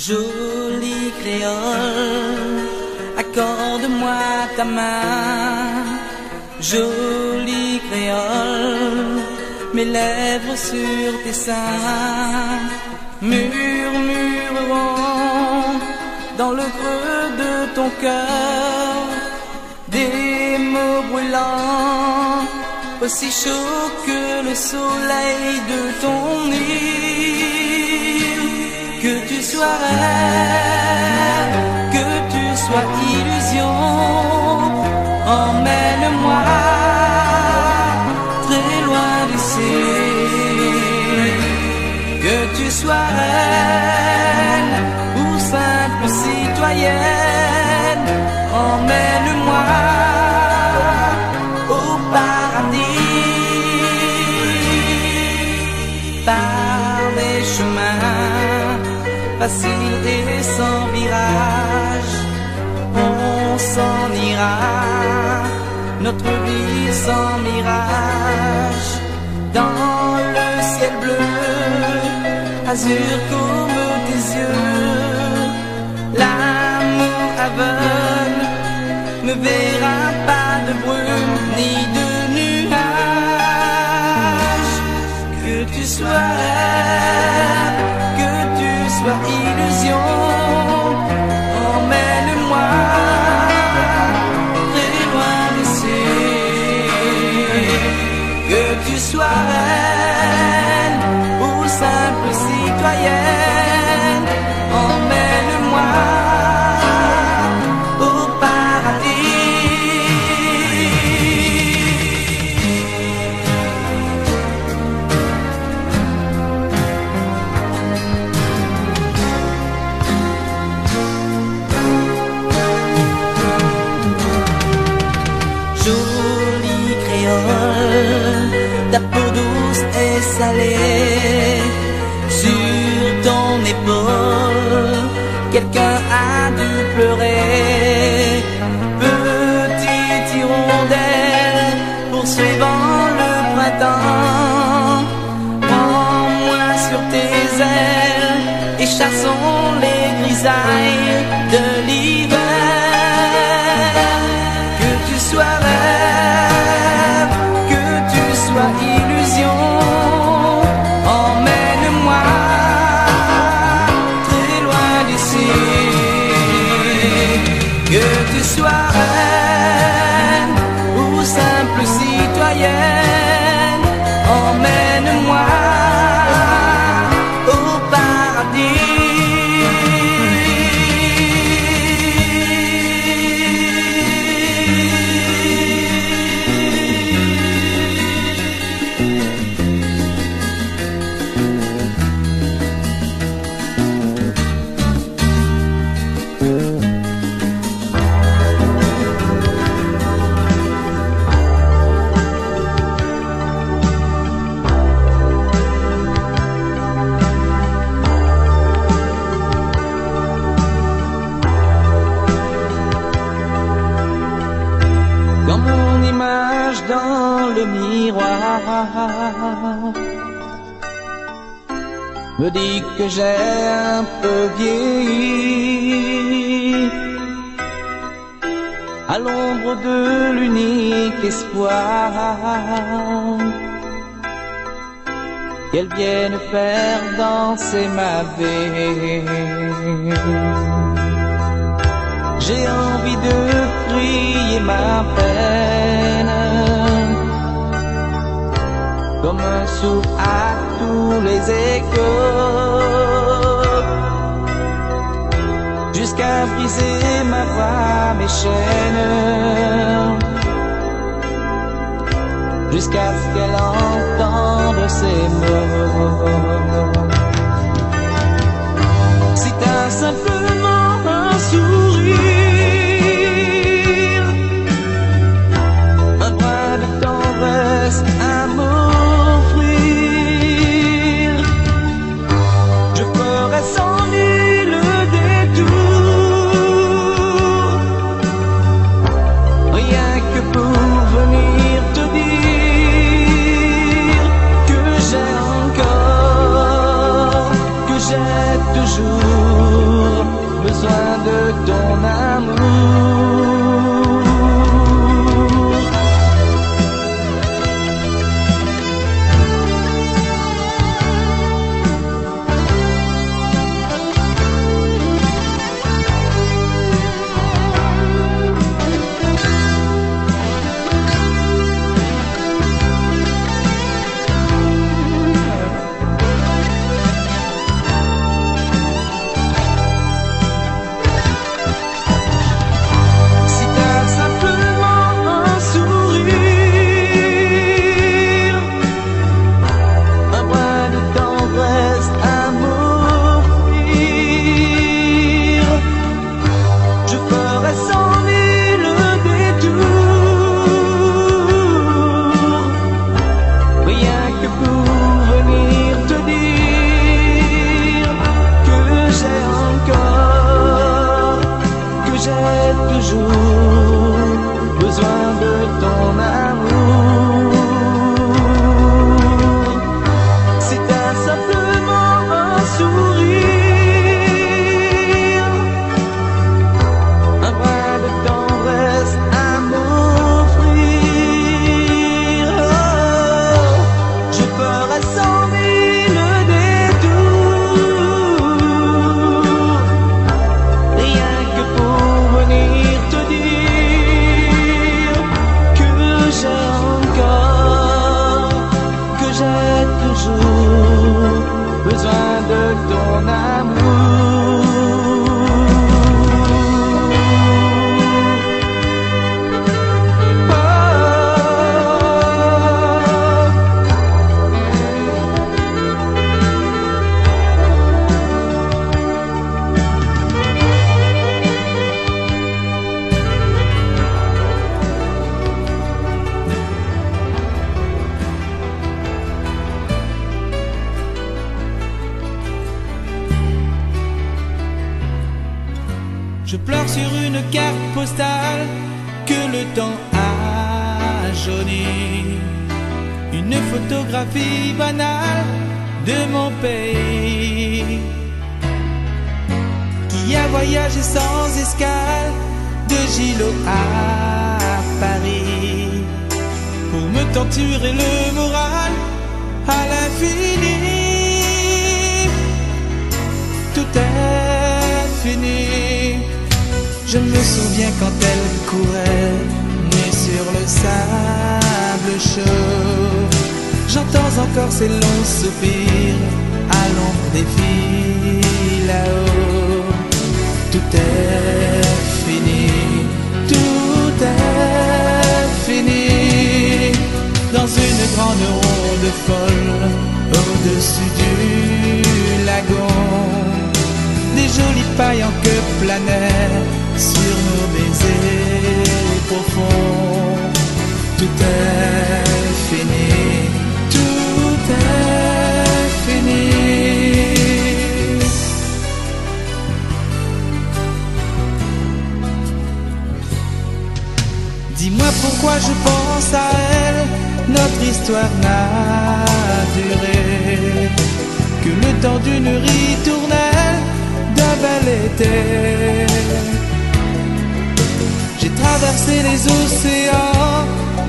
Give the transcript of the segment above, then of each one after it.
Jolie créole, accorde-moi ta main. Jolie créole, mes lèvres sur tes seins murmureront dans le creux de ton cœur des mots brûlants, aussi chauds que le soleil de ton île. Que tu sois rêve, que tu sois illusion, emmène-moi très loin d'ici. Que tu sois reine ou simple citoyenne, emmène-moi au paradis. Par des chemins faciles et sans virage, on s'en ira, notre vie sans mirage. Dans le ciel bleu, azur comme tes yeux, l'amour aveugle ne verra pas de brume ni de nuages. Que tu sois rêve, que tu sois illusion, emmène-moi très loin d'ici. Que tu sois reine ou simple citoyenne, emmène-moi au paradis. Jolie créole, ta peau douce et salée, sur ton épaule, quelqu'un a dû pleurer. Petite hirondelle, poursuivant le printemps, prends-moi sur tes ailes et chassons les grisailles de l'hiver. Que tu sois rêve, que tu sois illusion, emmène-moi très loin d'ici. Que tu sois reine ou simple citoyenne, emmène-moi au paradis. Dans mon image dans le miroir me dit que j'ai un peu vieilli, à l'ombre de l'unique espoir qu'elle vienne faire danser ma vie. J'ai envie de crier ma peine comme un souffle à tous les échos, jusqu'à briser ma voix, mes chaînes, jusqu'à ce qu'elle entende ces mots. Si t'as simplement un sourire, un brin de tendresse à m'offrir, je ferai sans nul détour, rien que pour venir te dire que j'ai encore, que j'ai toujours besoin de ton amour. Je pleure sur une carte postale que le temps a jaunie. Une photographie banale de mon pays, qui a voyagé sans escale de Gilo à Paris, pour me torturer le moral à l'infini. Tout est fini. Je me souviens quand elle courait, nue sur le sable chaud. J'entends encore ses longs soupirs à l'ombre des filles là-haut. Tout est fini, tout est fini. Dans une grande ronde folle, au-dessus du lagon, des jolies pailles en queue planaient sur nos baisers profonds. Tout est fini, tout est fini. Dis-moi pourquoi je pense à elle, notre histoire n'a duré que le temps d'une ritournelle d'un bel été. J'ai traversé les océans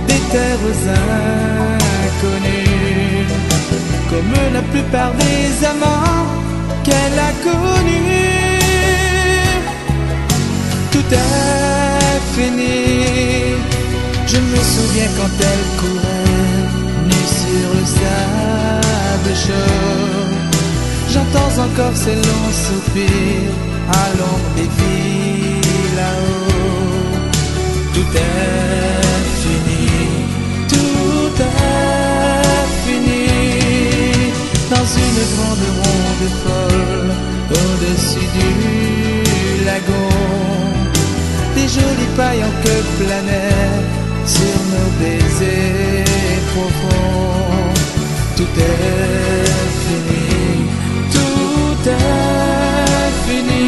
des terres inconnues, comme la plupart des amants qu'elle a connus. Tout est fini. Je me souviens quand elle courait, nue sur le sable chaud. J'entends encore ses longs soupirs à l'ombre des filles là-haut. Tout est fini, tout est fini. Dans une grande ronde folle, au-dessus du lagon, des jolies pailles en queue planaient sur nos baisers profonds. Tout est fini, tout est fini.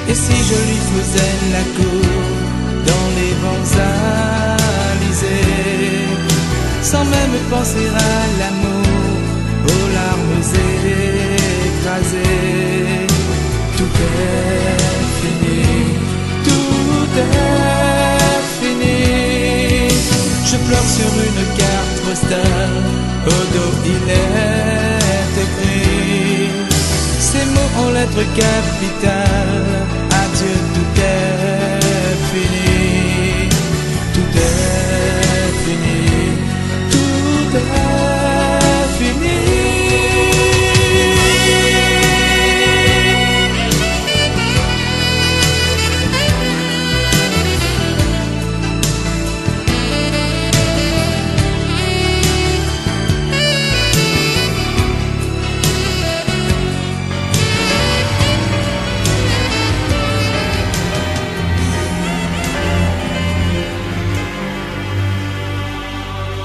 Et si je lui faisais la cour dans les Champs-Élysées, sans même penser à l'amour, aux larmes écrasées? Tout est fini, tout est fini. Je pleure sur une carte postale, au dos il est écrit ces mots en lettres capitales: adieu, tout est fini, tout est fini, tout est fini.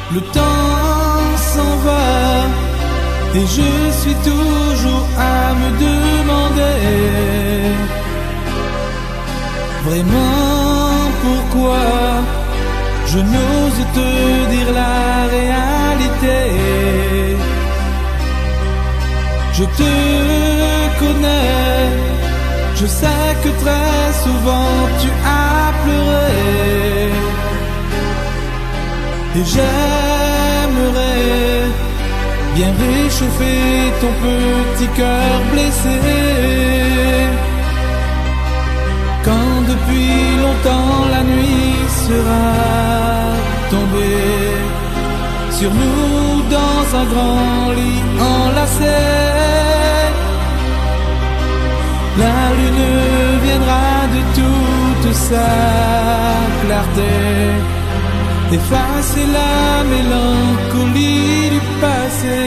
Le temps s'en va et je suis toujours à me demander vraiment pourquoi je n'ose te dire la réalité. Je te connais, je sais que très souvent tu as pleuré. Et j'aimerais viens réchauffer ton petit cœur blessé. Quand depuis longtemps la nuit sera tombée sur nous dans un grand lit enlacé, la lune viendra de toute sa clarté effacer la mélancolie du passé.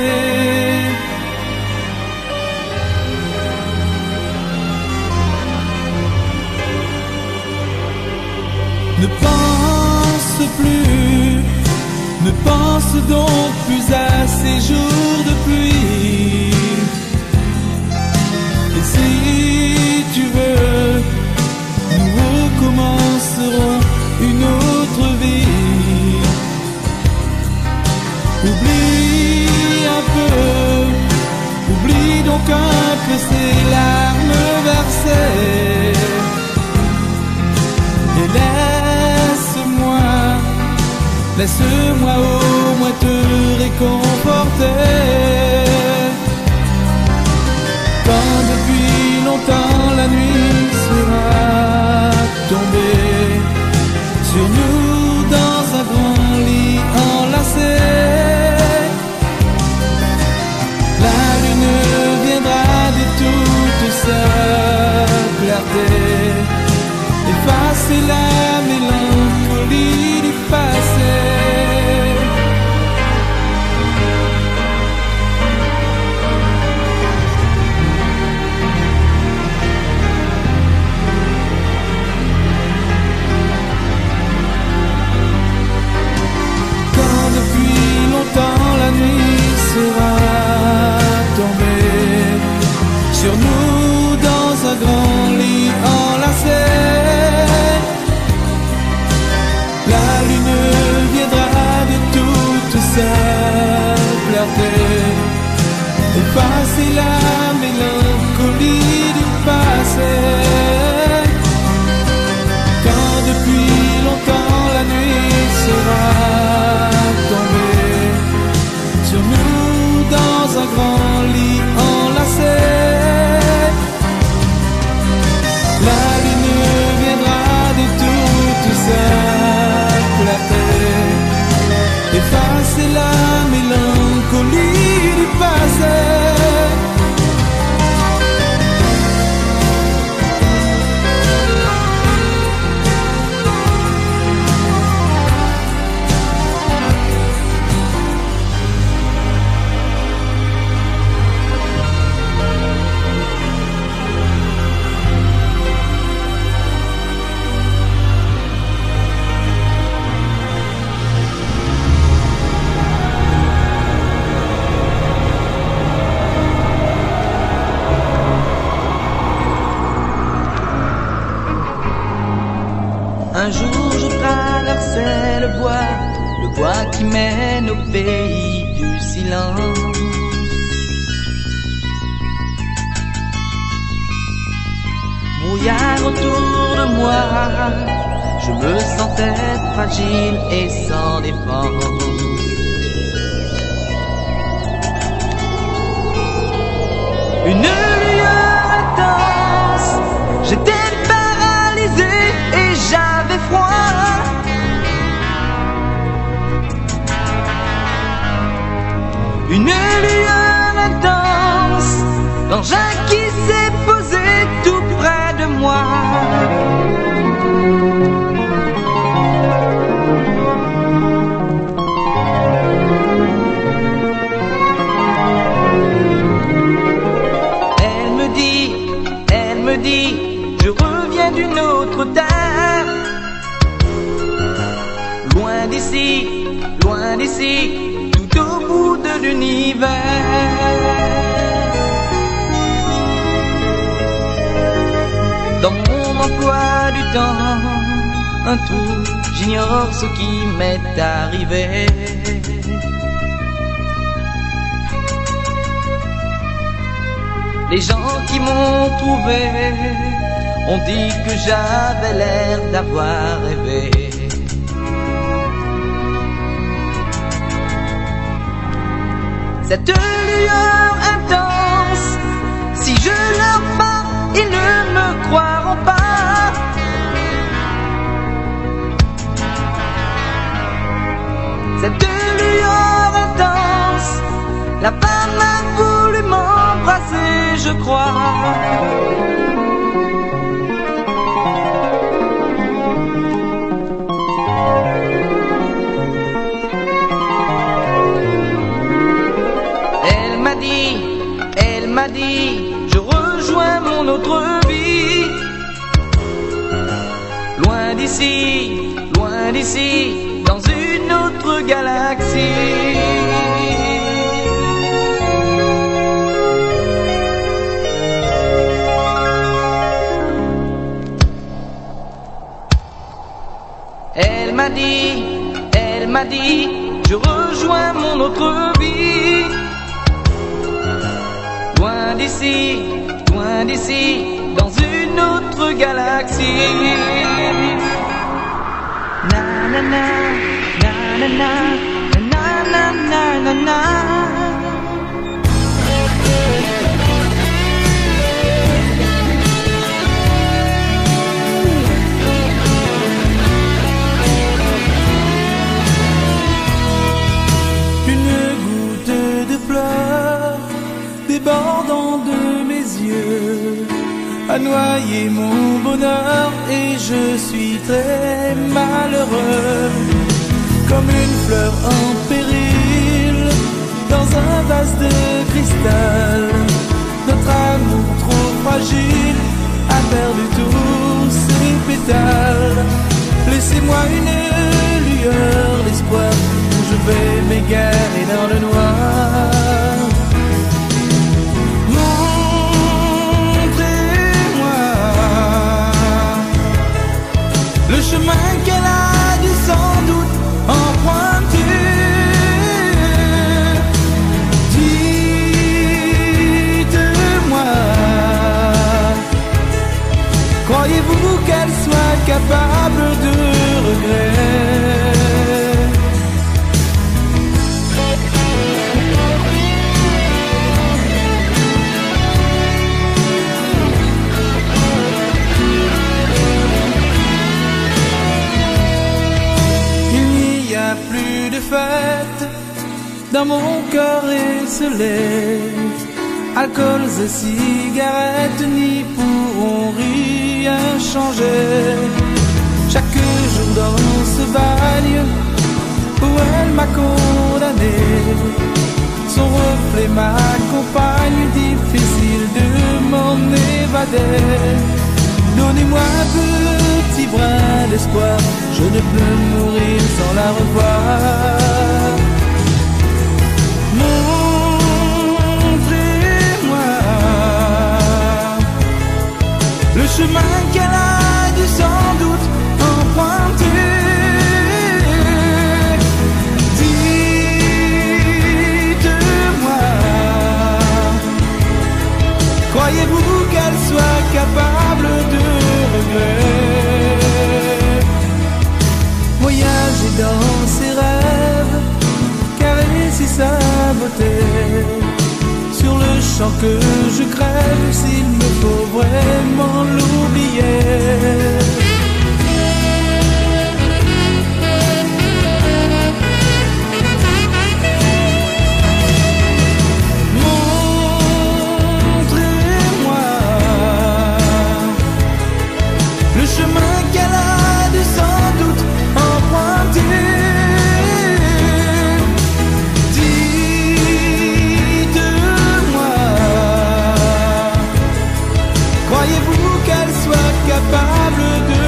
Ne pense plus, ne pense donc plus à ces jours de pluie. Et si tu veux, nous recommencerons une autre vie. Oublie un peu, oublie donc un peu ces larmes versées. Et laisse-moi au moins te réconforter. Quand depuis longtemps la nuit sera tombée sur nous dans un grand lit enlacé, la lune viendra de toute sa clarté effacer la mélancolie du passé. Quand depuis longtemps la nuit sera tombée sur nous dans un grand lit enlacé, la lune viendra de toute sa clarté effacer la mélancolie du passé. Quand depuis longtemps la nuit sera tombée sur nous dans un grand lit enlacé, la lune viendra de toute sa clarté effacer la mélancolie du passé. Un jour je traversais le bois qui mène au pays du silence. Brouillard autour de moi, je me sentais fragile et sans défense. Une lueur intense, j'étais paralysé et j'avais froid. Une lueur intense, l'engin qui s'est posé tout près de moi. Elle me dit, je reviens d'une autre terre. Loin d'ici, tout au bout de l'univers. Dans mon emploi du temps, un trou, j'ignore ce qui m'est arrivé. Les gens qui m'ont trouvé ont dit que j'avais l'air d'avoir rêvé. cette lueur intense. Si je leur parle, ils ne me croiront pas. Cette lueur intense, la femme a voulu m'embrasser, je crois. Elle m'a dit, je rejoins mon autre vie. Loin d'ici, dans une autre galaxie. Elle m'a dit, je rejoins mon autre vie. Loin d'ici, dans une autre galaxie. Na na na, na na na, na na na na na. Débordant de mes yeux, a noyé mon bonheur et je suis très malheureux. Comme une fleur en péril dans un vase de cristal, notre amour trop fragile a perdu tous ses pétales. Laissez-moi une lueur d'espoir où je vais m'égarer dans le noir. Le chemin qu'elle a dû sans doute emprunter. Dites-moi, croyez-vous qu'elle soit capable de regret? Plus de fête dans mon cœur esselé. Alcools et cigarettes n'y pourront rien changer. Chaque jour dans ce bagne où elle m'a condamné, son reflet m'accompagne, difficile de m'en évader. Donnez-moi un petit brin d'espoir, je ne peux mourir sans la revoir. Montrez-moi le chemin qu'elle a dû sans doute emprunter. Dites-moi, croyez-vous qu'elle soit capable de regret? Voyager dans ses rêves, caresser sa beauté, sur le champ que je crève, s'il me faut vraiment l'oublier. Le chemin qu'elle a dû sans doute emprunter. Dites-moi, croyez-vous qu'elle soit capable de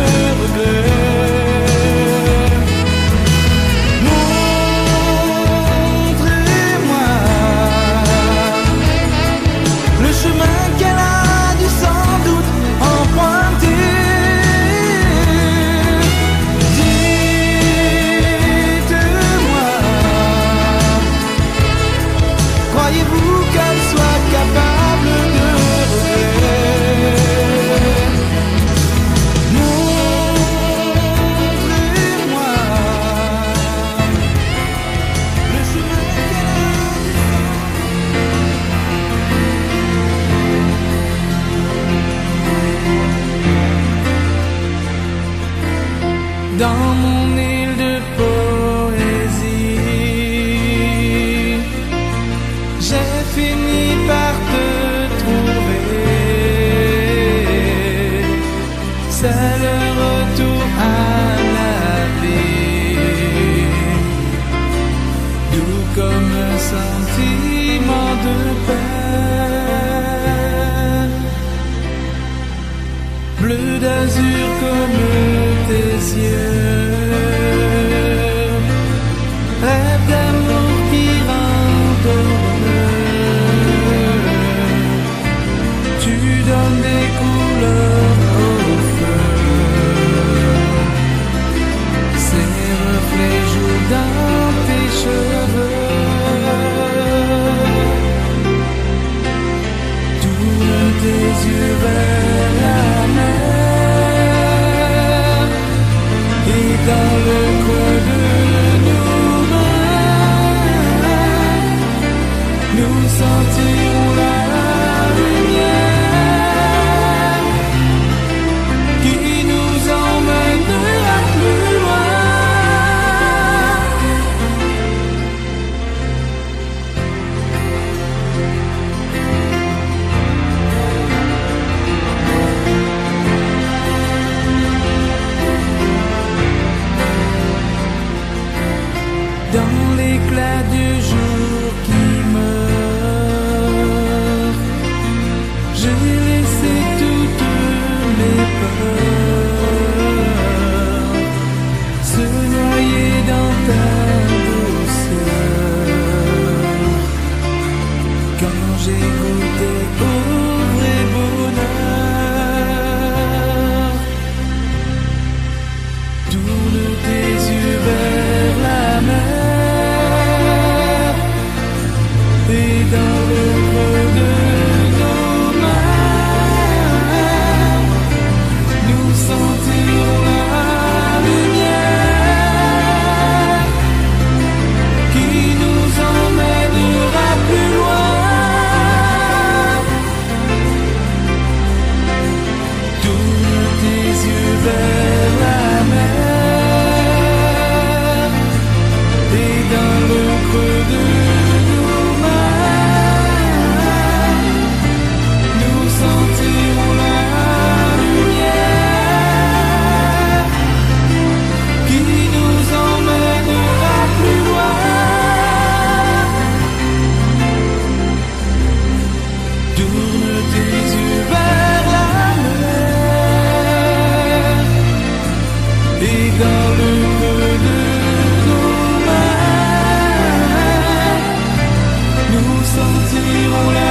sentirons la lumière qui nous emmènera plus loin. Dans l'éclat du jour qui meurt, j'ai laissé toutes mes peurs se noyer dans ta douceur. Quand j'ai goûté au vrai bonheur, tourne tes yeux vers la mer. Et dans le creux de nos mains, nous sentirons la lumière qui nous emmènera plus loin. Tourne tes yeux vers la mer et dans le creux de sentirons la lumière qui nous emmènera plus loin. Tourne tes yeux vers la mer et dans le creux de nos mains, nous sentirons la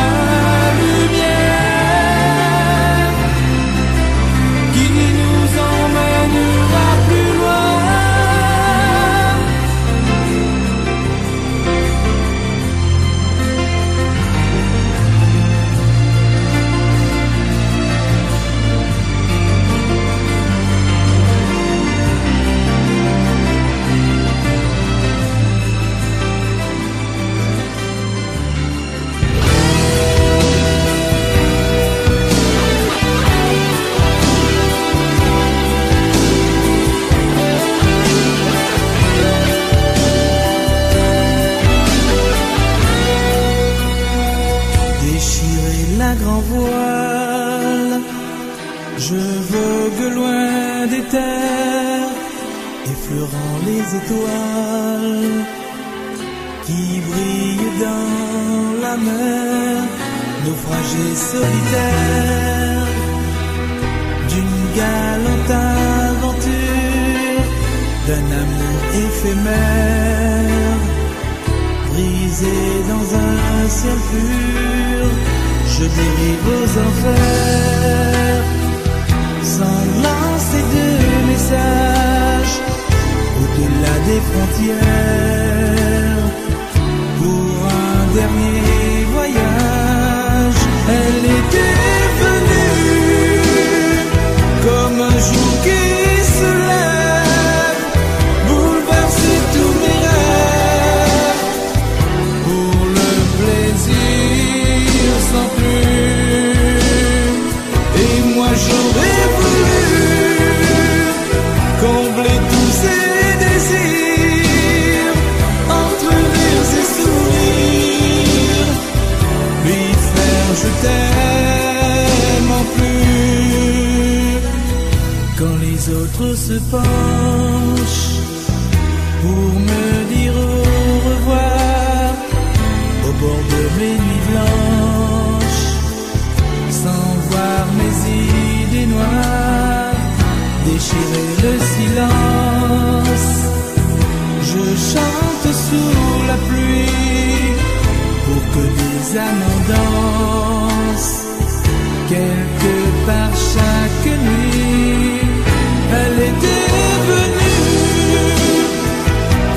la grand voile, je vogue loin des terres, effleurant les étoiles qui brillent dans la mer, naufragé solitaire d'une galante aventure, d'un amour éphémère, brisé dans un ciel pur. Je dérive aux enfers, sans lancer de message, au-delà des frontières, pour un dernier voyage. Elle était venue comme un jour qui se lève, bouleverser tous mes rêves, pour le plaisir sans plus. Et moi j'aurais voulu combler tous ces désirs, entre rires et sourires, lui faire je t'aime en plus. Quand les autres se penchent pour me dire au revoir, au bord de mes nuits blanches, sans voir mes idées noires déchirer le silence, je chante sous la pluie pour que des âmes en dansent quelque part chaque nuit. Elle était venue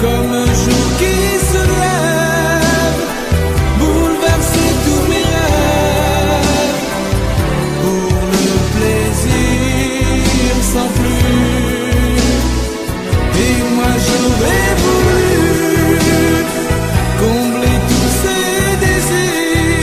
comme un jour qui se lève, bouleverser tous mes rêves, pour le plaisir sans plus. Et moi j'aurais voulu combler tous ces désirs,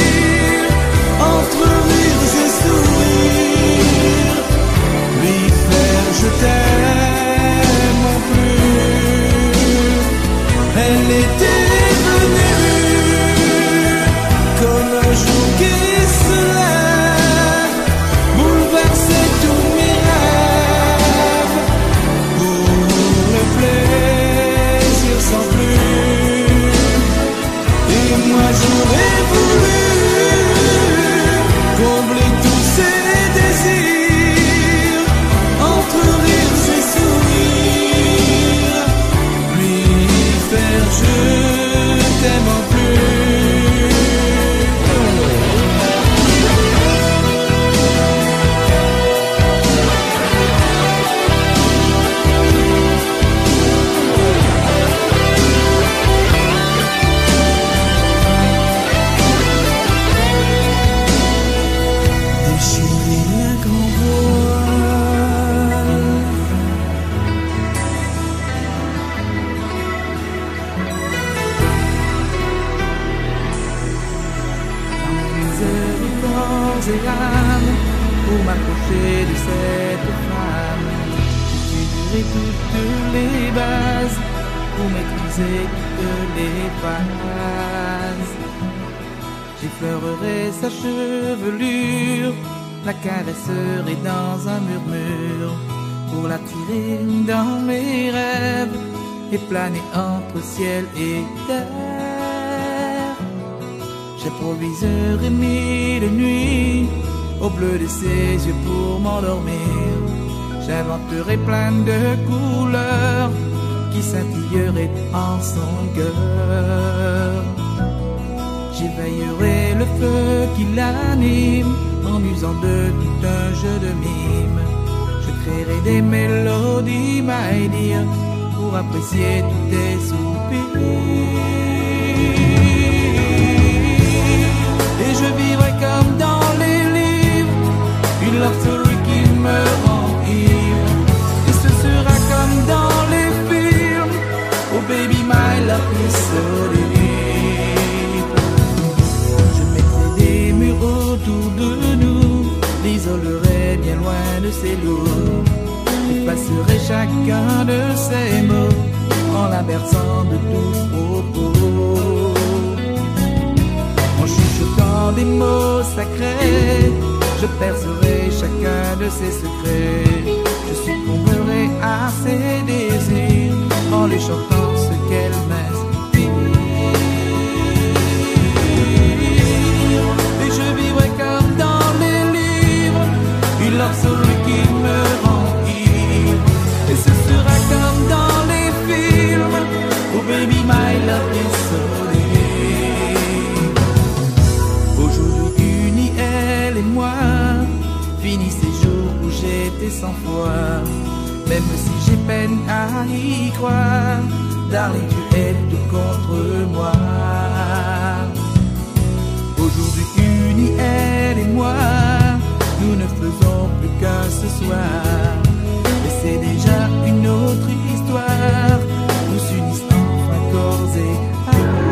l'océan pour m'approcher de cette femme. J'étudierai toutes les bases pour maîtriser toutes les phases. J'effleurerai sa chevelure, la caresserai dans un murmure pour l'attirer dans mes rêves et planer entre ciel et terre. J'improviserai mille nuits au bleu de ses yeux pour m'endormir. J'inventerai plein de couleurs qui scintilleraient en son cœur. J'éveillerai le feu qui l'anime en usant de tout un jeu de mime. Je créerai des mélodies, my dear, pour apprécier tous tes soupirs. Et je vivrai comme dans les livres, une love story qui me rend ivre. Et ce sera comme dans les films, oh baby my love is so deep. Je mettrai des murs autour de nous, l'isolerai bien loin de ces loups. Effacerai chacun de ces mots en la berçant de tout propos. En chuchotant des mots sacrés, je percerai chacun de ses secrets. Je succomberai à ses désirs en lui chantant ce qu'elle m'inspire. Et je vivrai comme dans les livres, une love story qui me rend ivre. Et ce sera comme dans les films, oh baby my love is so deep. Aujourd'hui unis elle et moi, fini ces jours où j'étais sans foi. Même si j'ai peine à y croire, darling tu es tout contre moi. Aujourd'hui unis elle et moi, nous ne faisons plus qu'un ce soir. Mais c'est déjà une autre histoire, nous s'unissent enfin corps et âme.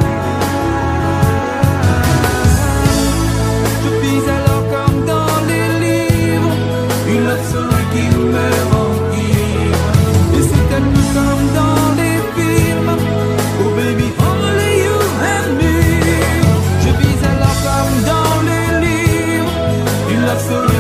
Je vis alors comme dans les livres, une love story qui me rend ivre. Et c'est un peu comme dans les films, oh baby only you and me. Je vis alors comme dans les livres, une love story